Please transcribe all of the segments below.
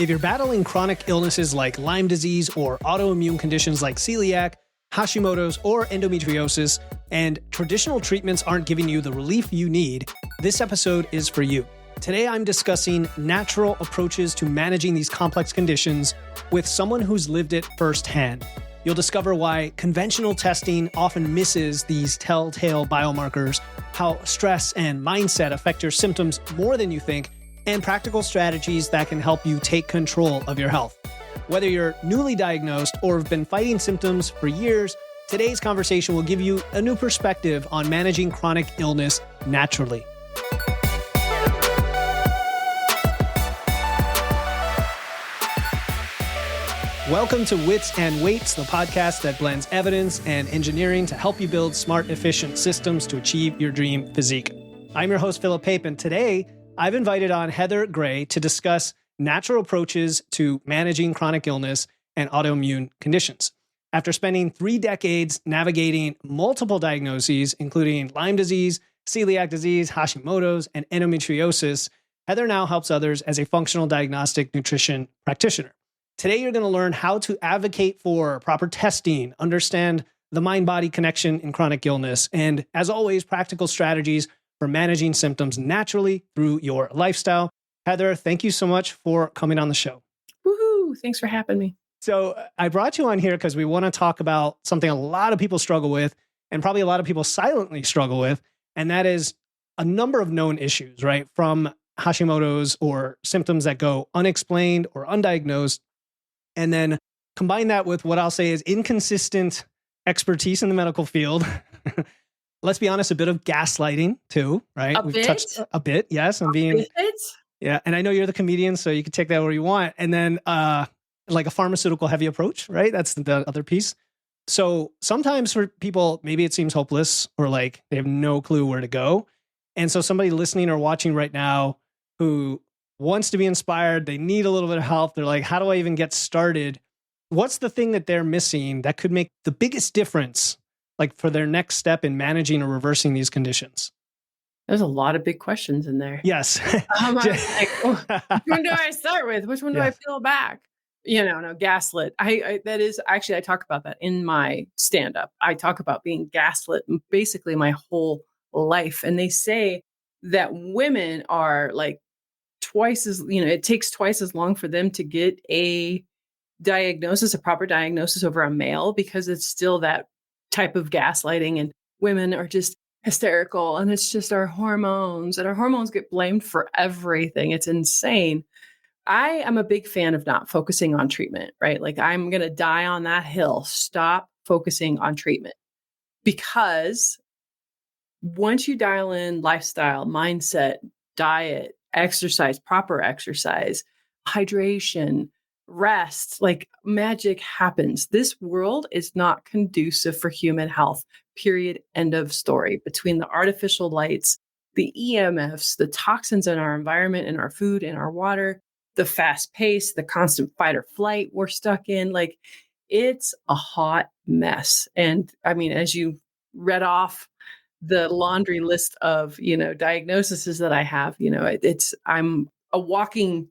If you're battling chronic illnesses like Lyme disease or autoimmune conditions like celiac, Hashimoto's, or endometriosis, and traditional treatments aren't giving you the relief you need, this episode is for you. Today, I'm discussing natural approaches to managing these complex conditions with someone who's lived it firsthand. You'll discover why conventional testing often misses these telltale biomarkers, how stress and mindset affect your symptoms more than you think, and practical strategies that can help you take control of your health. Whether you're newly diagnosed or have been fighting symptoms for years, today's conversation will give you a new perspective on managing chronic illness naturally. Welcome to Wits and Weights, the podcast that blends evidence and engineering to help you build smart, efficient systems to achieve your dream physique. I'm your host, Philip Pape, and today I've invited on Heather Gray to discuss natural approaches to managing chronic illness and autoimmune conditions. After spending 3 decades navigating multiple diagnoses, including Lyme disease, celiac disease, Hashimoto's, and endometriosis, Heather now helps others as a functional diagnostic nutrition practitioner. Today, you're going to learn how to advocate for proper testing, understand the mind-body connection in chronic illness, and as always, practical strategies for managing symptoms naturally through your lifestyle. Heather, thank you so much for coming on the show. Woohoo! Thanks for having me. So I brought you on here because we want to talk about something a lot of people struggle with, and probably a lot of people silently struggle with, and that is a number of known issues, right? From Hashimoto's or symptoms that go unexplained or undiagnosed, and then combine that with what I'll say is inconsistent expertise in the medical field. Let's be honest, a bit of gaslighting too, right? We've touched a bit. Yes, I'm being... Yeah, and I know you're the comedian, so you can take that where you want. And then like a pharmaceutical heavy approach, right? That's the other piece. So sometimes for people, maybe it seems hopeless or like they have no clue where to go. And so somebody listening or watching right now who wants to be inspired, they need a little bit of help. They're like, how do I even get started? What's the thing that they're missing that could make the biggest difference, like for their next step in managing or reversing these conditions? There's a lot of big questions in there. Yes. I was like, which one do I start with? Which one do I peel back? No, gaslit. That is actually, I talk about that in my stand-up. I talk about being gaslit basically my whole life. And they say that women are like twice as, it takes twice as long for them to get a diagnosis, a proper diagnosis over a male, because it's still that type of gaslighting, and women are just hysterical, and it's just our hormones, and our hormones get blamed for everything. It's insane. I am a big fan of not focusing on treatment, right? Like, I'm going to die on that hill. Stop focusing on treatment, because once you dial in lifestyle, mindset, diet, exercise, proper exercise, hydration, rest, like magic happens. This world is not conducive for human health, period. End of story. Between the artificial lights, the EMFs, the toxins in our environment, in our food, in our water, the fast pace, the constant fight or flight we're stuck in, like, it's a hot mess. And I mean, as you read off the laundry list of, diagnoses that I have, I'm a walking,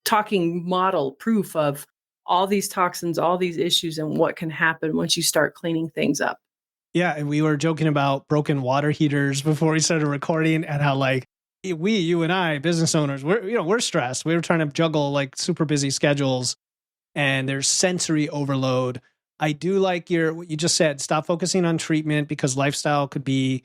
talking model proof of all these toxins, all these issues, and what can happen once you start cleaning things up. Yeah. And we were joking about broken water heaters before we started recording, and how like you and I, business owners, we're stressed. We were trying to juggle like super busy schedules, and there's sensory overload. I do like what you just said, stop focusing on treatment, because lifestyle could be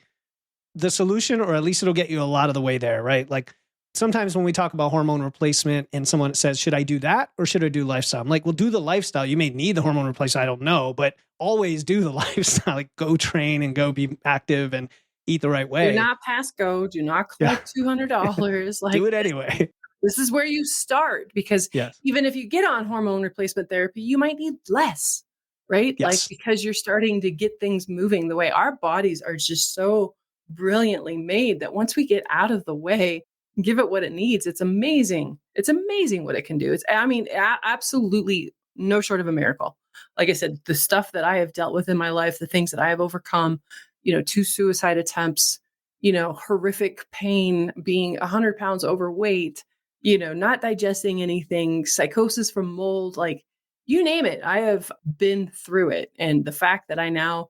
the solution, or at least it'll get you a lot of the way there, right? Like sometimes when we talk about hormone replacement and someone says, should I do that or should I do lifestyle? I'm like, well, do the lifestyle. You may need the hormone replacement. I don't know, but always do the lifestyle. Like, go train and go be active and eat the right way. Do not pass go. Do not collect $200. Like, do it anyway. This is where you start, because even if you get on hormone replacement therapy, you might need less, right? Yes. Like, because you're starting to get things moving the way our bodies are just so brilliantly made that once we get out of the way, give it what it needs, it's amazing. It's amazing what it can do. It's, absolutely no short of a miracle. Like I said, the stuff that I have dealt with in my life, the things that I have overcome, 2 suicide attempts, horrific pain, being 100 pounds overweight, not digesting anything, psychosis from mold, like you name it. I have been through it. And the fact that I now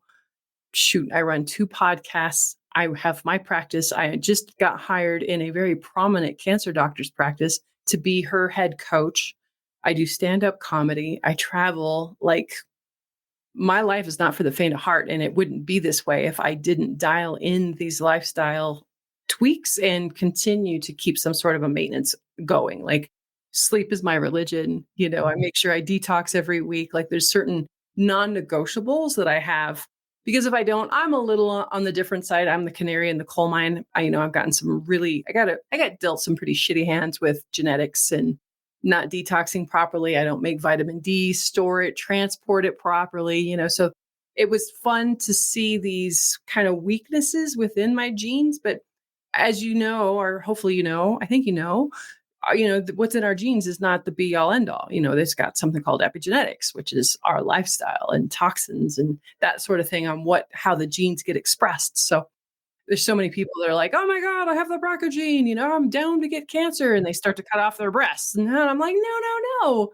I run 2 podcasts. I have my practice. I just got hired in a very prominent cancer doctor's practice to be her head coach. I do stand-up comedy. I travel. Like, my life is not for the faint of heart, and it wouldn't be this way if I didn't dial in these lifestyle tweaks and continue to keep some sort of a maintenance going. Like, sleep is my religion. I make sure I detox every week. Like, there's certain non-negotiables that I have, because if I don't, I'm a little on the different side. I'm the canary in the coal mine. I've gotten I got dealt some pretty shitty hands with genetics and not detoxing properly. I don't make vitamin D, store it, transport it properly, so it was fun to see these kind of weaknesses within my genes. But as you know, or hopefully, I think, what's in our genes is not the be all end all. It's got something called epigenetics, which is our lifestyle and toxins and that sort of thing on how the genes get expressed. So there's so many people that are like, oh my God, I have the BRCA gene, I'm down to get cancer. And they start to cut off their breasts. And I'm like, no.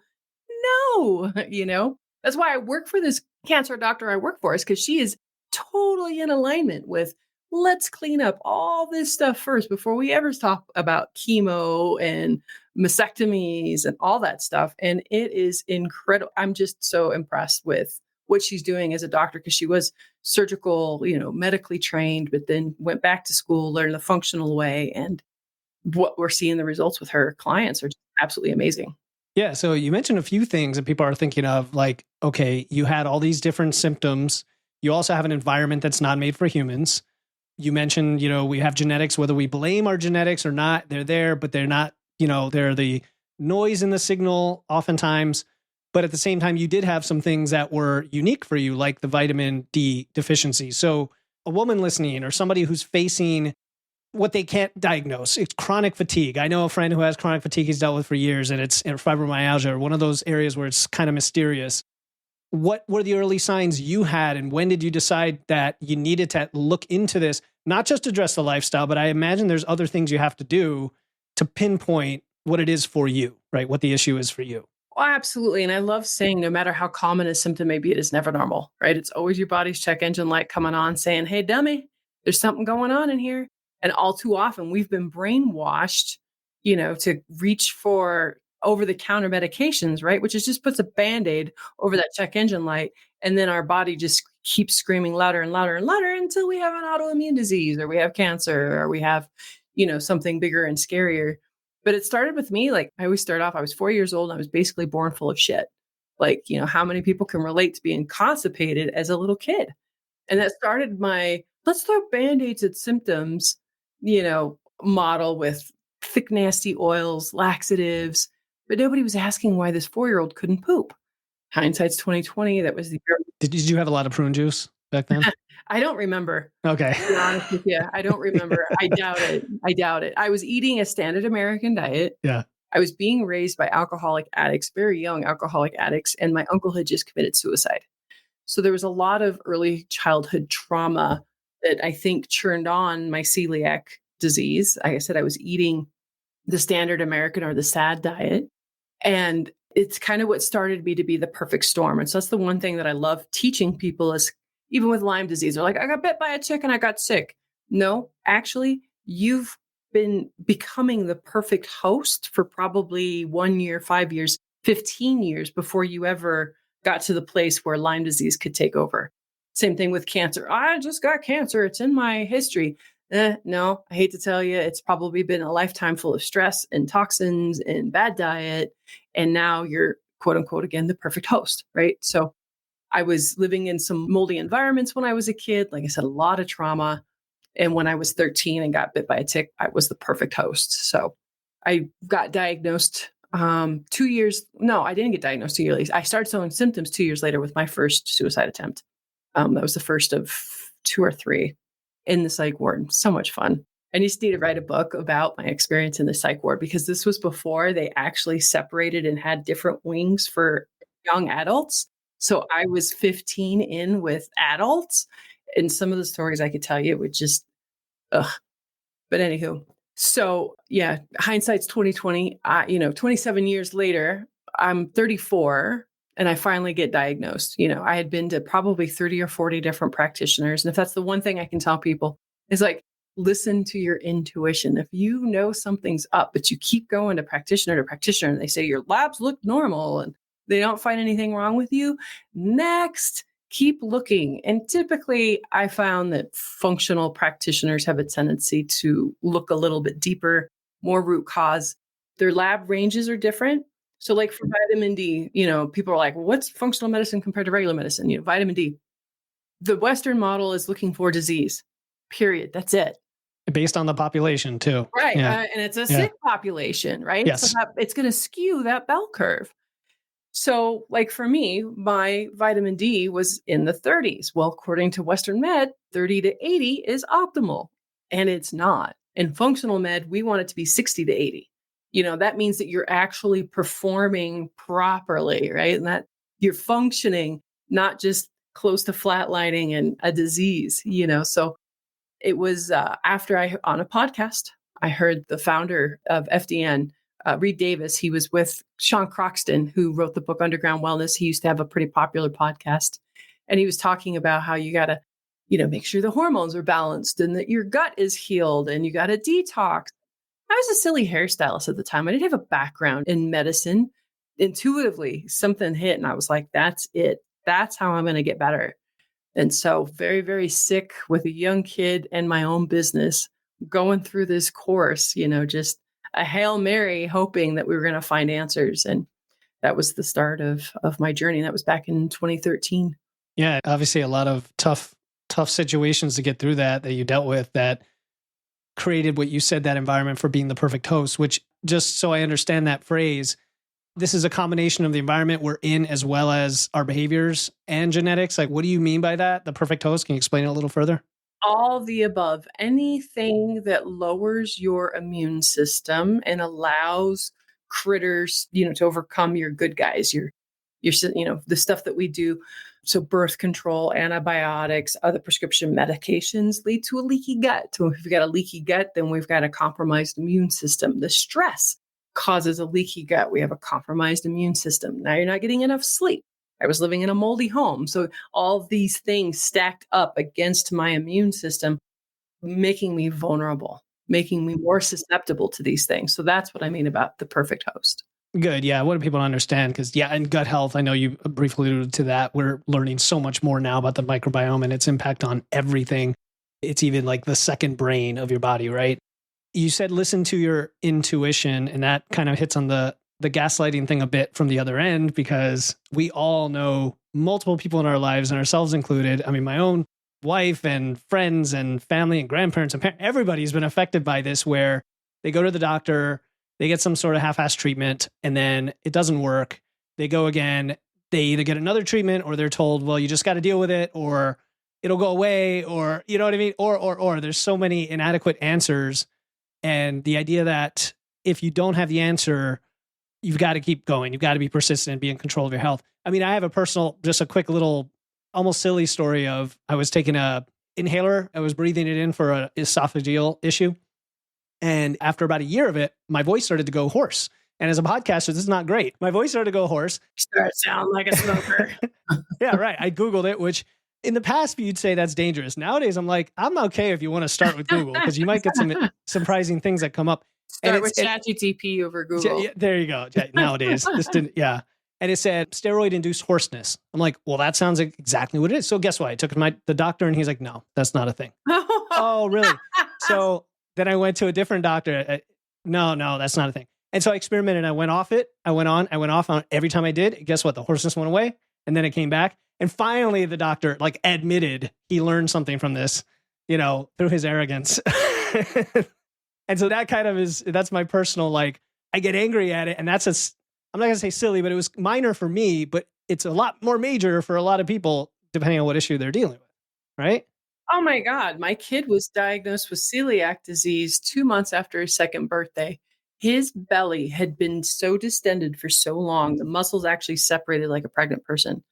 That's why I work for this cancer doctor I work for, is because she is totally in alignment with, let's clean up all this stuff first before we ever talk about chemo and mastectomies and all that stuff. And it is incredible. I'm just so impressed with what she's doing as a doctor, because she was surgical, medically trained, but then went back to school, learned the functional way. And what we're seeing, the results with her clients are just absolutely amazing. Yeah. So you mentioned a few things that people are thinking of, like, okay, you had all these different symptoms. You also have an environment that's not made for humans. You mentioned, we have genetics, whether we blame our genetics or not, they're there, but they're not, they're the noise in the signal oftentimes. But at the same time, you did have some things that were unique for you, like the vitamin D deficiency. So a woman listening, or somebody who's facing what they can't diagnose, it's chronic fatigue. I know a friend who has chronic fatigue he's dealt with for years, and it's fibromyalgia, or one of those areas where it's kind of mysterious. What were the early signs you had, and when did you decide that you needed to look into this, not just address the lifestyle, but I imagine there's other things you have to do to pinpoint what it is for you, right? What the issue is for you. Oh, absolutely. And I love saying, no matter how common a symptom may be, it is never normal, right? It's always your body's check engine light coming on saying, hey, dummy, there's something going on in here. And all too often we've been brainwashed, to reach for over-the-counter medications, right? Which is just puts a Band-Aid over that check engine light. And then our body just keeps screaming louder and louder and louder until we have an autoimmune disease, or we have cancer, or we have, something bigger and scarier. But it started with me. Like, I always start off, I was 4 years old and I was basically born full of shit. Like, how many people can relate to being constipated as a little kid? And that started my, let's throw Band-Aids at symptoms, model with thick, nasty oils, laxatives. But nobody was asking why this 4-year-old couldn't poop. Hindsight's 2020. That was the year. Did you have a lot of prune juice back then? I don't remember. Okay. To be honest with you, I don't remember. I doubt it. I was eating a standard American diet. Yeah. I was being raised by alcoholic addicts, very young alcoholic addicts, and my uncle had just committed suicide. So there was a lot of early childhood trauma that I think churned on my celiac disease. Like I said, I was eating the standard American, or the SAD diet. And it's kind of what started me to be the perfect storm. And so that's the one thing that I love teaching people is, even with Lyme disease, they're like, I got bit by a tick and I got sick. No, actually, you've been becoming the perfect host for probably 1 year, 5 years, 15 years before you ever got to the place where Lyme disease could take over. Same thing with cancer. I just got cancer. It's in my history. No, I hate to tell you, it's probably been a lifetime full of stress and toxins and bad diet. And now you're, quote unquote, again, the perfect host, right? So I was living in some moldy environments when I was a kid. Like I said, a lot of trauma. And when I was 13 and got bit by a tick, I was the perfect host. So I got diagnosed 2 years. No, I didn't get diagnosed 2 years. I started showing symptoms 2 years later with my first suicide attempt. That was the first of 2 or 3 in the psych ward. So much fun. I just need to write a book about my experience in the psych ward, because this was before they actually separated and had different wings for young adults. So I was 15 in with adults, and some of the stories I could tell you would just, ugh. But anywho, So yeah, hindsight's 2020. 27 years later, I'm 34 and I finally get diagnosed. I had been to probably 30 or 40 different practitioners. And if that's the one thing I can tell people is like, listen to your intuition. If you know something's up, but you keep going to practitioner and they say your labs look normal and they don't find anything wrong with you, next, keep looking. And typically I found that functional practitioners have a tendency to look a little bit deeper, more root cause. Their lab ranges are different. So like for vitamin D, people are like, well, what's functional medicine compared to regular medicine? Vitamin D. The Western model is looking for disease, period. That's it. Based on the population too. Right. Yeah. And it's a sick population, right? Yes. So it's going to skew that bell curve. So like for me, my vitamin D was in the 30s. Well, according to Western Med, 30 to 80 is optimal. And it's not. In functional med, we want it to be 60 to 80. That means that you're actually performing properly, right? And that you're functioning, not just close to flatlining and a disease, So it was after on a podcast, I heard the founder of FDN, Reed Davis. He was with Sean Croxton, who wrote the book Underground Wellness. He used to have a pretty popular podcast. And he was talking about how you got to, make sure the hormones are balanced and that your gut is healed and you got to detox. I was a silly hairstylist at the time. I didn't have a background in medicine. Intuitively, something hit and I was like, that's it. That's how I'm going to get better. And so very, very sick with a young kid and my own business going through this course, just a Hail Mary hoping that we were going to find answers. And that was the start of my journey. That was back in 2013. Yeah, obviously a lot of tough situations to get through that you dealt with that created what you said, that environment for being the perfect host, which, just so I understand that phrase, this is a combination of the environment we're in as well as our behaviors and genetics. Like, what do you mean by that? The perfect host? Can you explain it a little further? All the above. Anything that lowers your immune system and allows critters, to overcome your good guys, your the stuff that we do. So birth control, antibiotics, other prescription medications lead to a leaky gut. So if we've got a leaky gut, then we've got a compromised immune system. The stress causes a leaky gut. We have a compromised immune system. Now you're not getting enough sleep. I was living in a moldy home. So all these things stacked up against my immune system, making me vulnerable, making me more susceptible to these things. So that's what I mean about the perfect host. Good. Yeah. I want people to understand because, and gut health, I know you briefly alluded to that. We're learning so much more now about the microbiome and its impact on everything. It's even like the second brain of your body, right? You said listen to your intuition, and that kind of hits on the gaslighting thing a bit from the other end, because we all know multiple people in our lives, and ourselves included. I mean, my own wife and friends and family and grandparents and parents, everybody's been affected by this, where they go to the doctor, they get some sort of half-assed treatment, and then it doesn't work. They go again, they either get another treatment or they're told, well, you just got to deal with it, or it'll go away, or, you know what I mean? Or there's so many inadequate answers. And the idea that if you don't have the answer, you've got to keep going. You've got to be persistent and be in control of your health. I mean, I have just a quick little, almost silly story of, I was taking a inhaler. I was breathing it in for an esophageal issue. And after about a year of it, my voice started to go hoarse. And as a podcaster, this is not great. My voice started to go hoarse. Start sound like a smoker. Yeah, right. I Googled it, which in the past, you'd say that's dangerous. Nowadays, I'm like, I'm okay if you want to start with Google, because you might get some surprising things that come up. Start with ChatGPT over Google. Yeah, there you go. Nowadays, And it said steroid-induced hoarseness. I'm like, well, that sounds like exactly what it is. So guess what? I took the doctor, and he's like, no, that's not a thing. Oh, really? So then I went to a different doctor. No, that's not a thing. And so I experimented. I went off it. I went off on every time I did. Guess what? The hoarseness went away, and then it came back. And finally, the doctor admitted he learned something from this, through his arrogance. And so that kind of that's my personal, I get angry at it. And I'm not going to say silly, but it was minor for me, but it's a lot more major for a lot of people, depending on what issue they're dealing with. Right? Oh my God. My kid was diagnosed with celiac disease 2 months after his second birthday. His belly had been so distended for so long, the muscles actually separated like a pregnant person.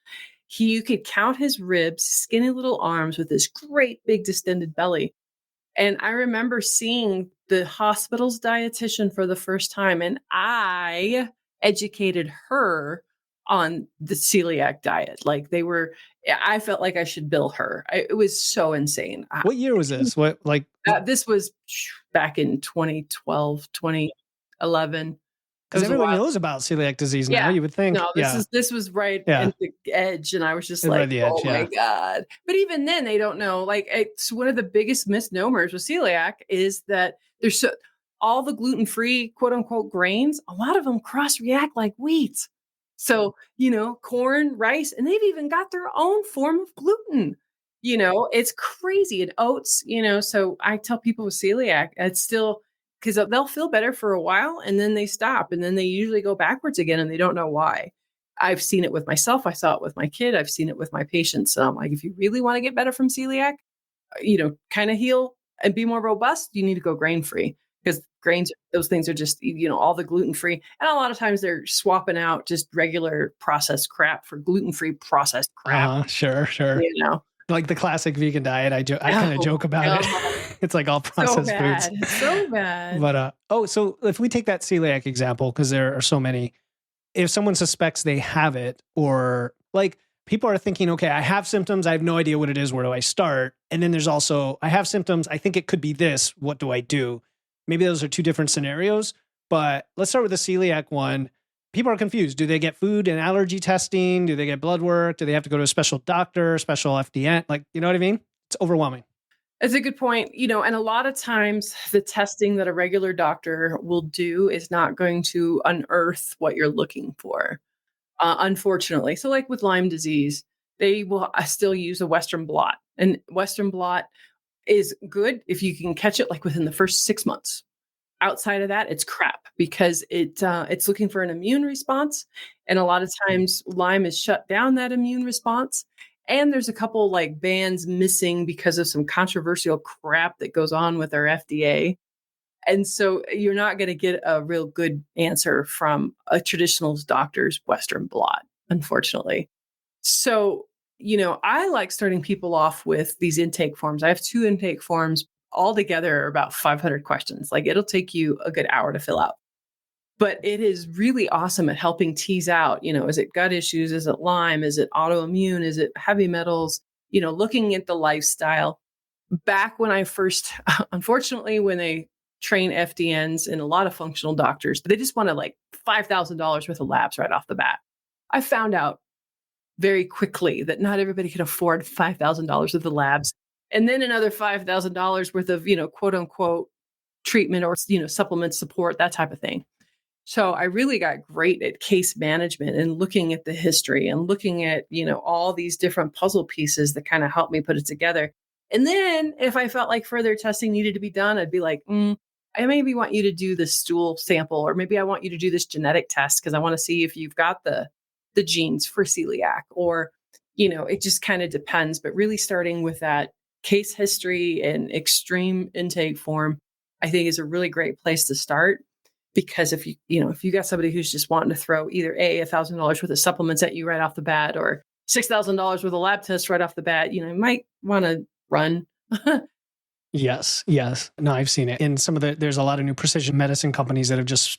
You could count his ribs, skinny little arms with this great big distended belly. And I remember seeing the hospital's dietitian for the first time, and I educated her on the celiac diet. Like I felt like I should bill her. It was so insane. What year was this? What, like, This was back in 2012, 2011. It because was a everybody while. knows about celiac disease now, Yeah. you would think. No, Yeah. this was right Yeah. at the edge, and I was just Right like, at the edge, "Oh my yeah. God." But even then, they don't know. Like, it's one of the biggest misnomers with celiac is that there's all the gluten-free, quote unquote, grains, a lot of them cross-react like wheat. So, corn, rice, and they've even got their own form of gluten. It's crazy. And oats, so I tell people with celiac, it's still because they'll feel better for a while and then they stop and then they usually go backwards again and they don't know why. I've seen it with myself. I saw it with my kid. I've seen it with my patients. So I'm like, if you really want to get better from celiac, kind of heal and be more robust, you need to go grain free because grains, those things are just, all the gluten free. And a lot of times they're swapping out just regular processed crap for gluten free processed crap. Sure. Like the classic vegan diet. I kind of joke about it. It's like all processed foods. So bad. But so if we take that celiac example, because there are so many, if someone suspects they have it, or like people are thinking, okay, I have symptoms, I have no idea what it is, where do I start? And then there's also, I have symptoms, I think it could be this, what do I do? Maybe those are two different scenarios, but let's start with the celiac one. People are confused. Do they get food and allergy testing? Do they get blood work? Do they have to go to a special doctor, special FDN? Like, you know what I mean? It's overwhelming. That's a good point. And a lot of times the testing that a regular doctor will do is not going to unearth what you're looking for, unfortunately. So like with Lyme disease, they will still use a Western blot, and Western blot is good if you can catch it like within the first 6 months. Outside of that, it's crap because it's looking for an immune response, and a lot of times Lyme has shut down that immune response. And there's a couple like bans missing because of some controversial crap that goes on with our FDA. And so you're not going to get a real good answer from a traditional doctor's Western blot, unfortunately. So, I like starting people off with these intake forms. I have 2 intake forms altogether are about 500 questions. Like it'll take you a good hour to fill out. But it is really awesome at helping tease out, is it gut issues? Is it Lyme? Is it autoimmune? Is it heavy metals? Looking at the lifestyle. Back when I first, unfortunately, when they train FDNs and a lot of functional doctors, they just want to like $5,000 worth of labs right off the bat. I found out very quickly that not everybody could afford $5,000 worth of labs. And then another $5,000 worth of, quote unquote treatment or, supplement support, that type of thing. So I really got great at case management and looking at the history and looking at, all these different puzzle pieces that kind of helped me put it together. And then if I felt like further testing needed to be done, I'd be like, I maybe want you to do this stool sample, or maybe I want you to do this genetic test because I want to see if you've got the genes for celiac, or, it just kind of depends. But really starting with that case history and extreme intake form, I think is a really great place to start. Because if you got somebody who's just wanting to throw either $1,000 worth of supplements at you right off the bat, or $6,000 worth of lab tests right off the bat, you might want to run. Yes. No, I've seen it. In some of there's a lot of new precision medicine companies that have just,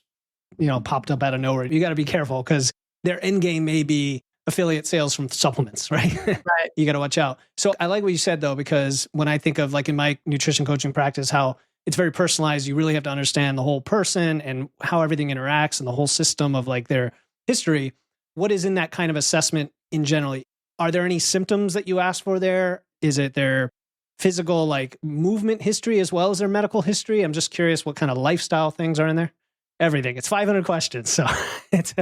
popped up out of nowhere. You got to be careful because their end game may be affiliate sales from supplements, right? Right. You got to watch out. So I like what you said though, because when I think of like in my nutrition coaching practice, how it's very personalized. You really have to understand the whole person and how everything interacts and the whole system of like their history. What is in that kind of assessment in general? Are there any symptoms that you ask for there? Is it their physical like movement history as well as their medical history? I'm just curious what kind of lifestyle things are in there. Everything. It's 500 questions. So it's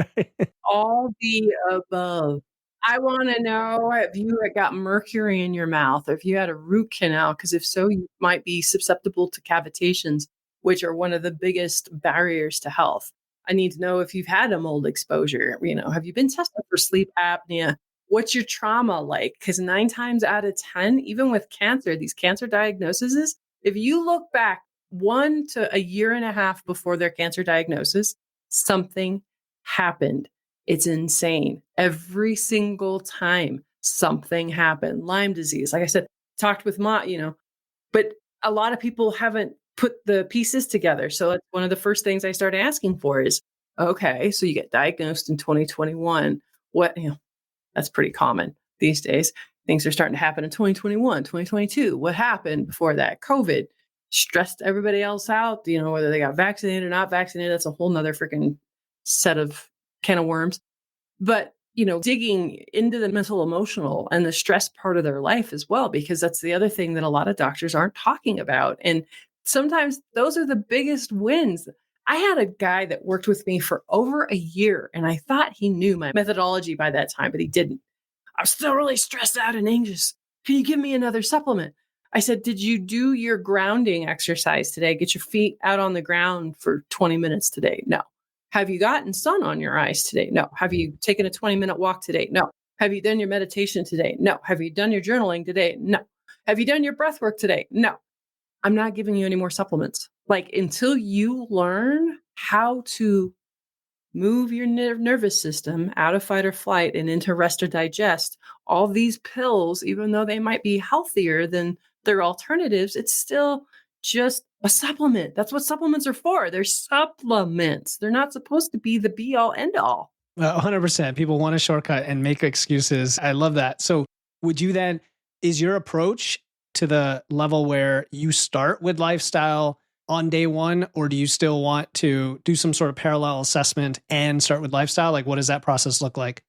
all the above. I want to know if you had got mercury in your mouth, or if you had a root canal, because if so, you might be susceptible to cavitations, which are one of the biggest barriers to health. I need to know if you've had a mold exposure. Have you been tested for sleep apnea? What's your trauma like? Because 9 times out of 10, even with cancer, these cancer diagnoses, if you look back 1 to a year and a half before their cancer diagnosis, something happened. It's insane. Every single time something happened. Lyme disease, like I said, talked with but a lot of people haven't put the pieces together. So that's one of the first things I started asking for is, okay, so you get diagnosed in 2021. What, that's pretty common these days. Things are starting to happen in 2021, 2022. What happened before that? COVID stressed everybody else out, whether they got vaccinated or not vaccinated. That's a whole nother freaking set of can of worms. But, digging into the mental, emotional, and the stress part of their life as well, because that's the other thing that a lot of doctors aren't talking about. And sometimes those are the biggest wins. I had a guy that worked with me for over a year, and I thought he knew my methodology by that time, but he didn't. I'm still really stressed out and anxious. Can you give me another supplement? I said, did you do your grounding exercise today? Get your feet out on the ground for 20 minutes today? No. Have you gotten sun on your eyes today? No. Have you taken a 20-minute walk today? No. Have you done your meditation today? No. Have you done your journaling today? No. Have you done your breath work today? No. I'm not giving you any more supplements. Like, until you learn how to move your nervous system out of fight or flight and into rest or digest, all these pills, even though they might be healthier than their alternatives, it's still just a supplement. That's what supplements are for. They're supplements. They're not supposed to be the be all end all. 100%. People want a shortcut and make excuses. I love that. So would you then, is your approach to the level where you start with lifestyle on day one, or do you still want to do some sort of parallel assessment and start with lifestyle? Like, what does that process look like?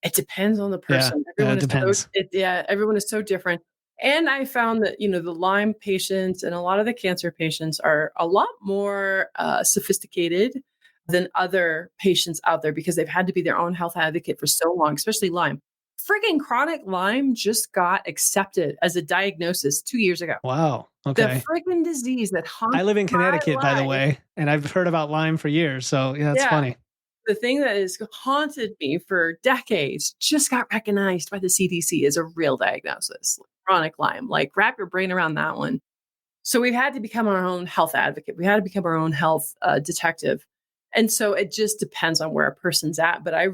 It depends on the person. Yeah, it depends. Everyone is so different. And I found that, the Lyme patients and a lot of the cancer patients are a lot more sophisticated than other patients out there because they've had to be their own health advocate for so long, especially Lyme. Friggin' chronic Lyme just got accepted as a diagnosis 2 years ago. Wow. Okay. The friggin' disease that haunts I live in Connecticut, my by the life. way, and I've heard about Lyme for years. So yeah, that's funny. The thing that has haunted me for decades just got recognized by the CDC as a real diagnosis, chronic Lyme. Like, wrap your brain around that one. So we've had to become our own health advocate. We had to become our own health detective. And so it just depends on where a person's at. But I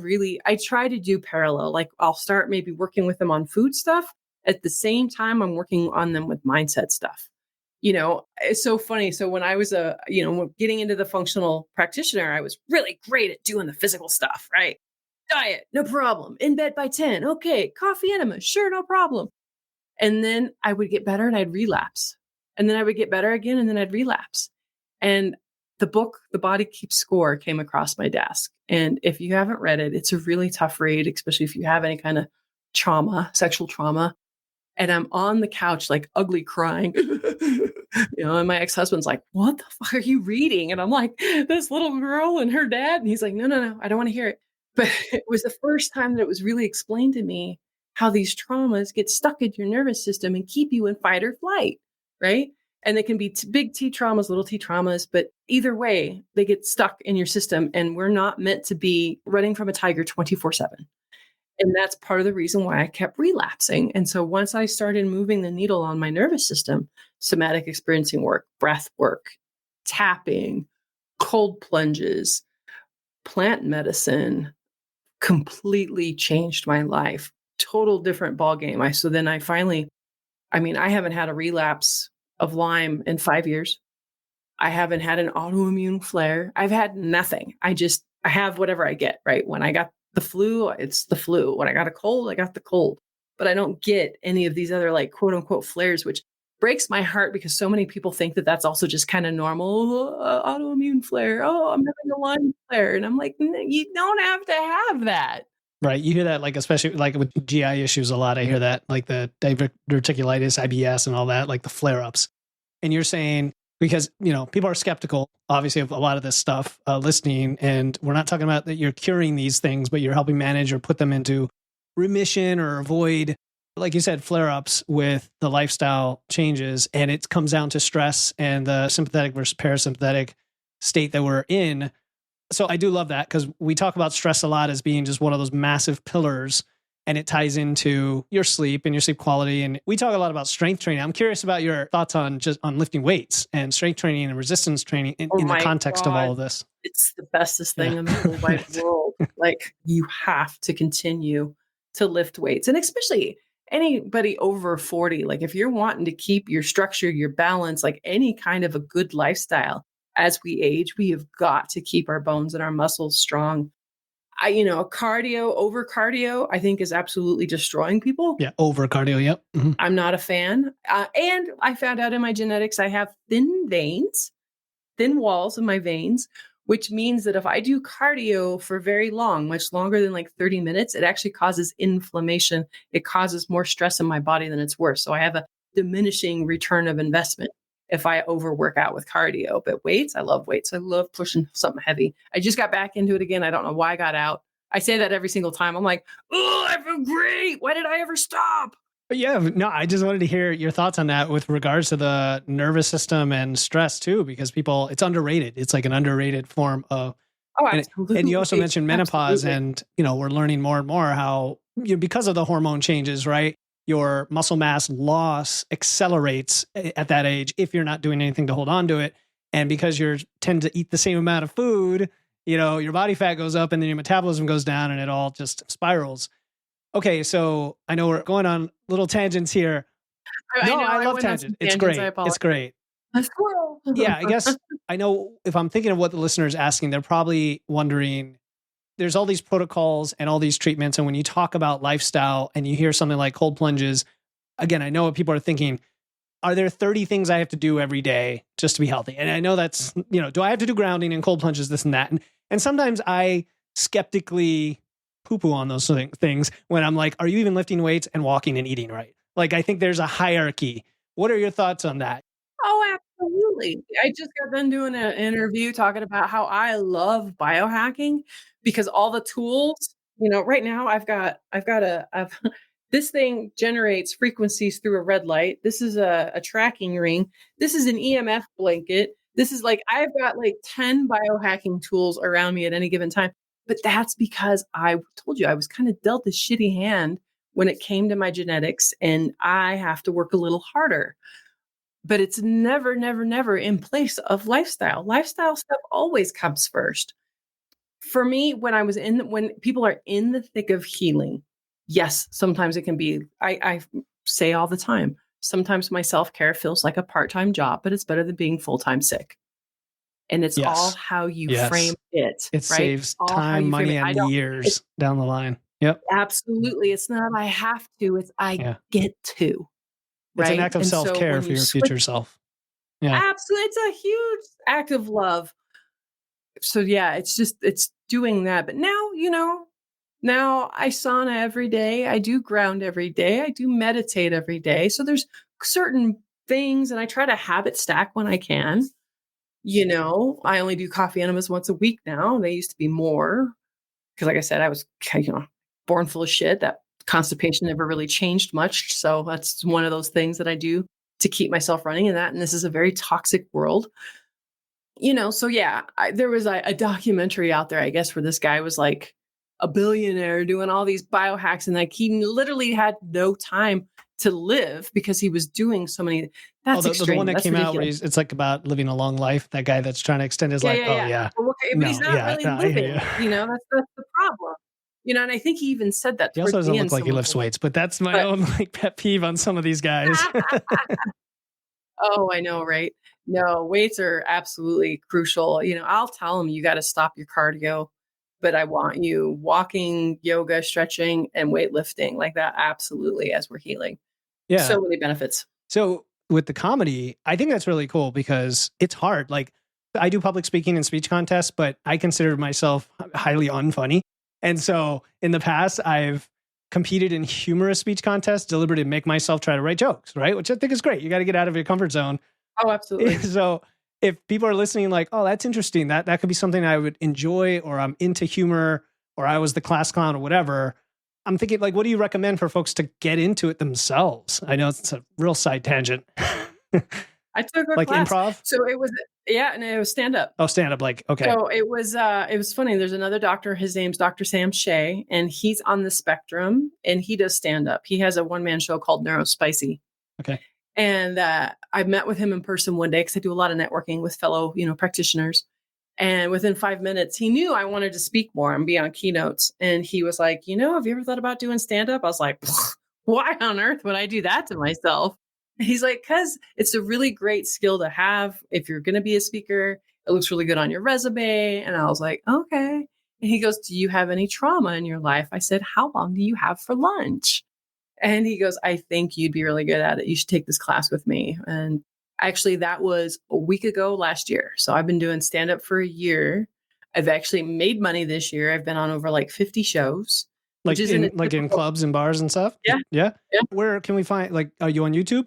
try to do parallel. Like, I'll start maybe working with them on food stuff. At the same time, I'm working on them with mindset stuff. It's so funny. So when I was getting into the functional practitioner, I was really great at doing the physical stuff, right? Diet, no problem. In bed by 10. Okay. Coffee enema. Sure. No problem. And then I would get better and I'd relapse. And then I would get better again and then I'd relapse. And the book, The Body Keeps Score, came across my desk. And if you haven't read it, it's a really tough read, especially if you have any kind of trauma, sexual trauma. And I'm on the couch, like, ugly crying, and my ex-husband's like, what the fuck are you reading? And I'm like, this little girl and her dad. And he's like, no, I don't want to hear it. But it was the first time that it was really explained to me how these traumas get stuck in your nervous system and keep you in fight or flight, right? And they can be big T traumas, little T traumas, but either way, they get stuck in your system. And we're not meant to be running from a tiger 24/7. And that's part of the reason why I kept relapsing. And so once I started moving the needle on my nervous system, somatic experiencing work, breath work, tapping, cold plunges, plant medicine, completely changed my life. Total different ballgame. So then I haven't had a relapse of Lyme in 5 years. I haven't had an autoimmune flare. I've had nothing. I have whatever I get, right? When I got the flu, it's the flu. When I got a cold, I got the cold. But I don't get any of these other, like, quote unquote flares, which breaks my heart because so many people think that that's also just kind of normal. Autoimmune flare. Oh, I'm having a Lyme flare. And I'm like, you don't have to have that. Right. You hear that, like, especially like with GI issues a lot. I hear that, like the diverticulitis, IBS and all that, like the flare-ups. And you're saying, because, people are skeptical, obviously, of a lot of this stuff listening. And we're not talking about that you're curing these things, but you're helping manage or put them into remission or avoid, like you said, flare-ups with the lifestyle changes. And it comes down to stress and the sympathetic versus parasympathetic state that we're in. So I do love that, because we talk about stress a lot as being just one of those massive pillars, and it ties into your sleep and your sleep quality. And we talk a lot about strength training. I'm curious about your thoughts on lifting weights and strength training and resistance training in the context of all of this. It's the bestest thing in the whole wide world. Like, you have to continue to lift weights. And especially anybody over 40, like if you're wanting to keep your structure, your balance, like any kind of a good lifestyle, as we age, we have got to keep our bones and our muscles strong. Over cardio, I think is absolutely destroying people. Yeah. Over cardio. Yep. Mm-hmm. I'm not a fan. And I found out in my genetics, I have thin veins, thin walls in my veins, which means that if I do cardio for very long, much longer than like 30 minutes, it actually causes inflammation. It causes more stress in my body than it's worth. So I have a diminishing return of investment if I overwork out with cardio. But weights, I love weights. I love pushing something heavy. I just got back into it again. I don't know why I got out. I say that every single time. I'm like, oh, I feel great. Why did I ever stop? But yeah, no, I just wanted to hear your thoughts on that with regards to the nervous system and stress too, because it's underrated. It's like an underrated form of. Oh, absolutely. And you also mentioned menopause, Absolutely. and we're learning more and more how because of the hormone changes, right? Your muscle mass loss accelerates at that age if you're not doing anything to hold on to it, and because you tend to eat the same amount of food, your body fat goes up, and then your metabolism goes down, and it all just spirals. Okay, so I know we're going on little tangents here. I love tangents. It's great. It's great. A squirrel. Yeah, I guess I know if I'm thinking of what the listener is asking, they're probably wondering, there's all these protocols and all these treatments. And when you talk about lifestyle and you hear something like cold plunges, again, I know what people are thinking. Are there 30 things I have to do every day just to be healthy? And I know that's, do I have to do grounding and cold plunges, this and that? And sometimes I skeptically poo-poo on those things when I'm like, are you even lifting weights and walking and eating right? Like, I think there's a hierarchy. What are your thoughts on that? Oh, absolutely. I just got done doing an interview talking about how I love biohacking because all the tools, right now I've this thing generates frequencies through a red light. This is a tracking ring. This is an EMF blanket. This is I've got 10 biohacking tools around me at any given time. But that's because I told you I was kind of dealt a shitty hand when it came to my genetics, and I have to work a little harder. But it's never, never, never in place of lifestyle. Lifestyle stuff always comes first. For me, when people are in the thick of healing, yes, sometimes it can be, I say all the time, sometimes my self-care feels like a part-time job, but it's better than being full-time sick. And it's all how you frame it. It saves time, money, and years down the line. Yep. Absolutely. It's not I have to, it's I get to. Right? It's an act of self-care for your future self. Yeah. Absolutely. It's a huge act of love. So yeah, it's doing that. But now, now I sauna every day. I do ground every day. I do meditate every day. So there's certain things, and I try to habit stack when I can. I only do coffee enemas once a week now. They used to be more because, like I said, I was, born full of shit. That constipation never really changed much. So that's one of those things that I do to keep myself running in that. And this is a very toxic world, So yeah, there was a documentary out there, I guess, where this guy was like a billionaire doing all these biohacks, and he literally had no time to live because he was doing so many. That's extreme. The one that that's came ridiculous. out where it's like about living a long life. That guy that's trying to extend his life. Yeah. Oh yeah. Well, okay, but he's not really living. That's the problem. And I think he even said that. He also doesn't look like he lifts weights, but that's my own pet peeve on some of these guys. Oh, I know, right? No, weights are absolutely crucial. I'll tell them you got to stop your cardio, but I want you walking, yoga, stretching, and weightlifting like that. Absolutely, as we're healing. Yeah. So many benefits. So with the comedy, I think that's really cool because it's hard. Like, I do public speaking and speech contests, but I consider myself highly unfunny. And so in the past, I've competed in humorous speech contests, deliberately to make myself try to write jokes, right? Which I think is great. You got to get out of your comfort zone. Oh, absolutely. So if people are listening like, oh, that's interesting, that could be something I would enjoy, or I'm into humor, or I was the class clown or whatever, I'm thinking like, what do you recommend for folks to get into it themselves? I know it's a real side tangent. I took a like class. Improv? So it was, and it was stand up. Oh, stand up. Like, okay. So it was funny. There's another doctor. His name's Dr. Sam Shea, and he's on the spectrum, and he does stand up. He has a one-man show called Neurospicy. Okay. And I met with him in person one day because I do a lot of networking with fellow, practitioners. And within 5 minutes, he knew I wanted to speak more and be on keynotes. And he was like, have you ever thought about doing stand up? I was like, why on earth would I do that to myself? He's like, because it's a really great skill to have if you're going to be a speaker. It looks really good on your resume. And I was like, okay. And he goes, do you have any trauma in your life? I said, how long do you have for lunch? And he goes, I think you'd be really good at it. You should take this class with me. And actually, that was a week ago last year. So I've been doing stand up for a year. I've actually made money this year. I've been on over like 50 shows. Like in clubs and bars and stuff? Yeah. Yeah. Yeah. Where can we find, like, are you on YouTube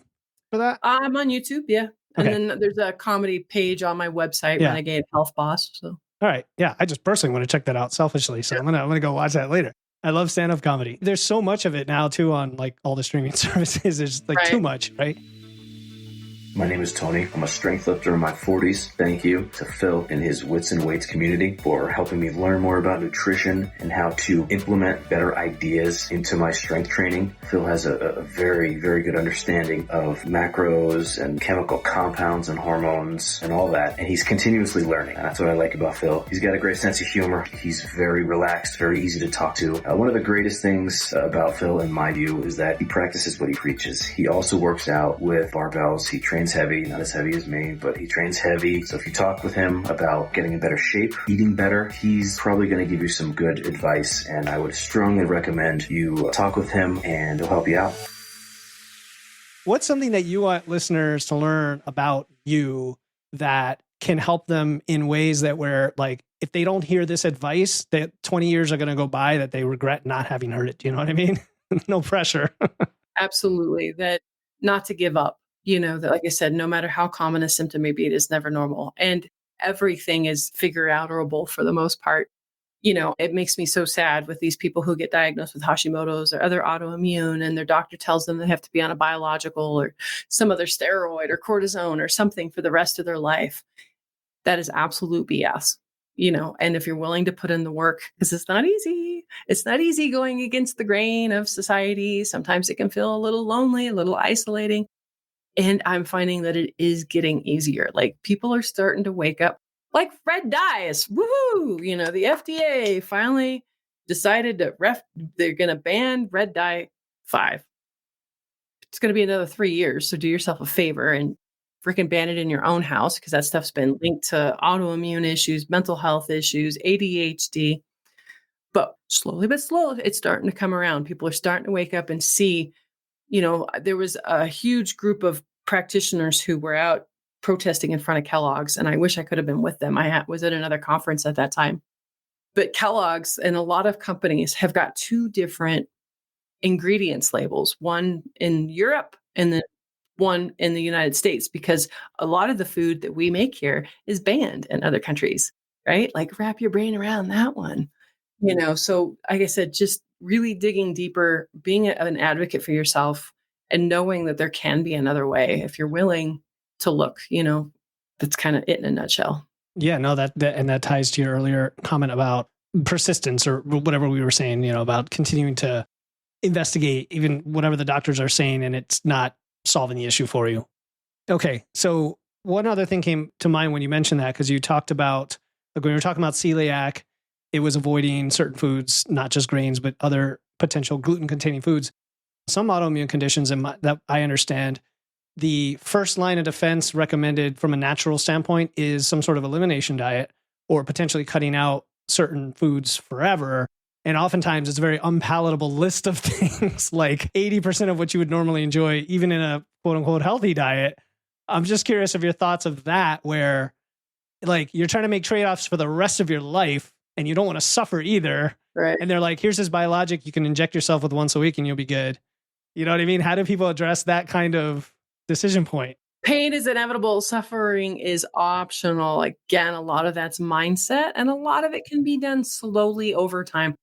for that? I'm on YouTube. Yeah. Okay. And then there's a comedy page on my website, Yeah. Renegade Health Boss. So All right. Yeah. I just personally want to check that out selfishly. So I'm gonna go watch that later. I love stand-up comedy. There's so much of it now too on like all the streaming services. There's like too much, right? My name is Tony. I'm a strength lifter in my 40s. Thank you to Phil and his Wits and Weights community for helping me learn more about nutrition and how to implement better ideas into my strength training. Phil has a very, very good understanding of macros and chemical compounds and hormones and all that. And he's continuously learning. That's what I like about Phil. He's got a great sense of humor. He's very relaxed, very easy to talk to. One of the greatest things about Phil, in my view, is that he practices what he preaches. He also works out with barbells. He trains heavy, not as heavy as me, but he trains heavy. So if you talk with him about getting in better shape, eating better, he's probably going to give you some good advice. And I would strongly recommend you talk with him and he'll help you out. What's something that you want listeners to learn about you that can help them in ways that where, like, if they don't hear this advice, that 20 years are going to go by that they regret not having heard it? Do you know what I mean? No pressure. absolutely. That not to give up, that, like I said, no matter how common a symptom may be, it is never normal. And everything is figure outable for the most part. It makes me so sad with these people who get diagnosed with Hashimoto's or other autoimmune, and their doctor tells them they have to be on a biological or some other steroid or cortisone or something for the rest of their life. That is absolute BS. And if you're willing to put in the work, because it's not easy going against the grain of society. Sometimes it can feel a little lonely, a little isolating. And I'm finding that it is getting easier. Like, people are starting to wake up, like red dyes. Woohoo! The FDA finally decided they're going to ban red dye 5. It's going to be another 3 years. So do yourself a favor and freaking ban it in your own house, because that stuff's been linked to autoimmune issues, mental health issues, ADHD. But slowly but slowly, it's starting to come around. People are starting to wake up and see, there was a huge group of practitioners who were out protesting in front of Kellogg's, and I wish I could have been with them. I was at another conference at that time. But Kellogg's and a lot of companies have got 2 different ingredients labels, one in Europe and then one in the United States, because a lot of the food that we make here is banned in other countries, right? Like, wrap your brain around that one. So like I said, just really digging deeper, being an advocate for yourself and knowing that there can be another way if you're willing to look, that's kind of it in a nutshell. Yeah, no, that ties to your earlier comment about persistence or whatever we were saying, about continuing to investigate even whatever the doctors are saying, and it's not solving the issue for you. Okay. So one other thing came to mind when you mentioned that, because you talked about, like, when we were talking about celiac, it was avoiding certain foods, not just grains, but other potential gluten-containing foods. Some autoimmune conditions that I understand, the first line of defense recommended from a natural standpoint is some sort of elimination diet or potentially cutting out certain foods forever. And oftentimes it's a very unpalatable list of things, like 80% of what you would normally enjoy, even in a quote unquote healthy diet. I'm just curious of your thoughts of that, where, like, you're trying to make trade-offs for the rest of your life and you don't want to suffer either. Right. And they're like, here's this biologic you can inject yourself with once a week and you'll be good. You know what I mean? How do people address that kind of decision point? Pain is inevitable. Suffering is optional. Again, a lot of that's mindset, and a lot of it can be done slowly over time.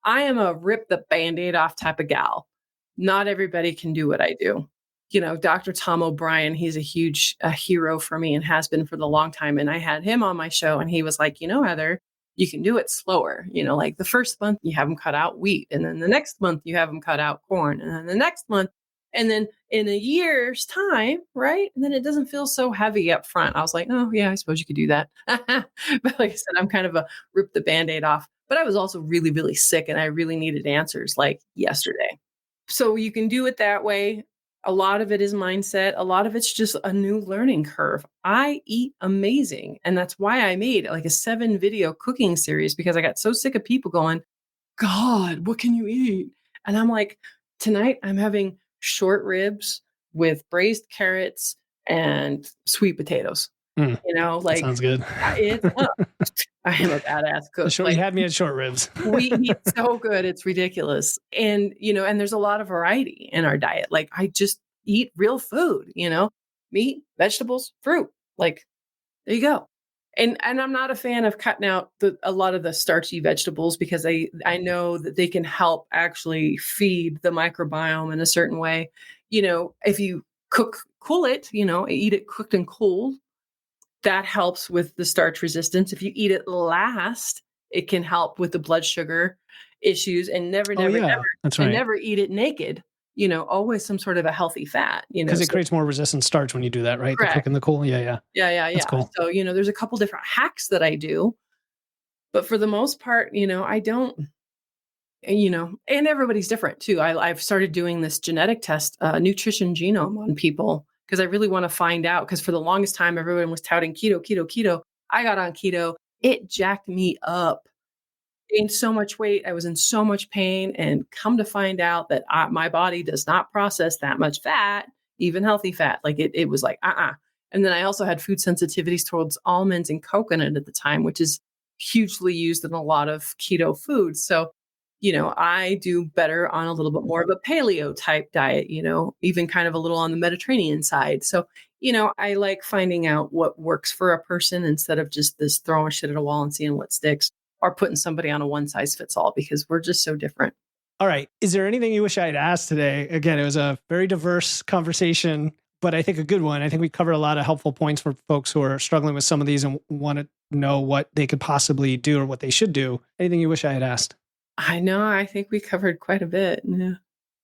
I am a rip the Band-Aid off type of gal. Not everybody can do what I do. Dr. Tom O'Brien, he's a hero for me and has been for the long time. And I had him on my show and he was like, Heather, you can do it slower. Like the first month you have them cut out wheat, and then the next month you have them cut out corn, and then the next month, and then in a year's time, right? And then it doesn't feel so heavy up front. I was like, oh yeah, I suppose you could do that. But like I said, I'm kind of a rip the Band-Aid off. But I was also really, really sick and I really needed answers like yesterday. So you can do it that way. A lot of it is mindset. A lot of it's just a new learning curve. I eat amazing. And that's why I made like a 7-video cooking series, because I got so sick of people going, God, what can you eat? And I'm like, tonight I'm having short ribs with braised carrots and sweet potatoes. You know, like, sounds good. I am a badass cook. You had me at short ribs. We eat so good. It's ridiculous. And, and there's a lot of variety in our diet. Like, I just eat real food, meat, vegetables, fruit. Like, there you go. And I'm not a fan of cutting out a lot of the starchy vegetables, because I know that they can help actually feed the microbiome in a certain way. If you cool it, eat it cooked and cold, that helps with the starch resistance. If you eat it last, it can help with the blood sugar issues. And never that's right. and never eat it naked. Always some sort of a healthy fat. Because it creates more resistant starch when you do that, right? Correct. The cook in the cool. Yeah. That's cool. So there's a couple different hacks that I do, but for the most part, I don't. And everybody's different too. I've started doing this genetic test, nutrition genome on people, because I really want to find out, because for the longest time, everyone was touting keto. I got on keto. It jacked me up. Gained so much weight. I was in so much pain, and come to find out that my body does not process that much fat, even healthy fat. Like it was like, And then I also had food sensitivities towards almonds and coconut at the time, which is hugely used in a lot of keto foods. So, I do better on a little bit more of a paleo type diet, even kind of a little on the Mediterranean side. So, I like finding out what works for a person instead of just this throwing shit at a wall and seeing what sticks, or putting somebody on a one size fits all, because we're just so different. All right. Is there anything you wish I had asked today? Again, it was a very diverse conversation, but I think a good one. I think we covered a lot of helpful points for folks who are struggling with some of these and want to know what they could possibly do or what they should do. Anything you wish I had asked? I know. I think we covered quite a bit. Yeah.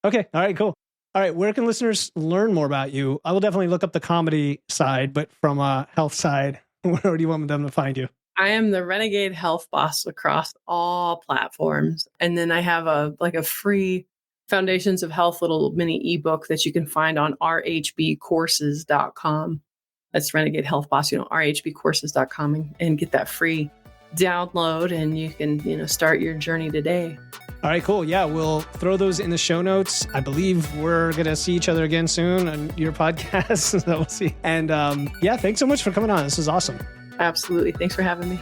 Okay. All right, cool. All right. Where can listeners learn more about you? I will definitely look up the comedy side, but from a health side, where do you want them to find you? I am the Renegade Health Boss across all platforms. And then I have a free Foundations of Health little mini ebook that you can find on rhbcourses.com. That's Renegade Health Boss, rhbcourses.com, and get that free download, and you can, start your journey today. All right, cool. Yeah, we'll throw those in the show notes. I believe we're going to see each other again soon on your podcast. So we'll see. And thanks so much for coming on. This is awesome. Absolutely. Thanks for having me.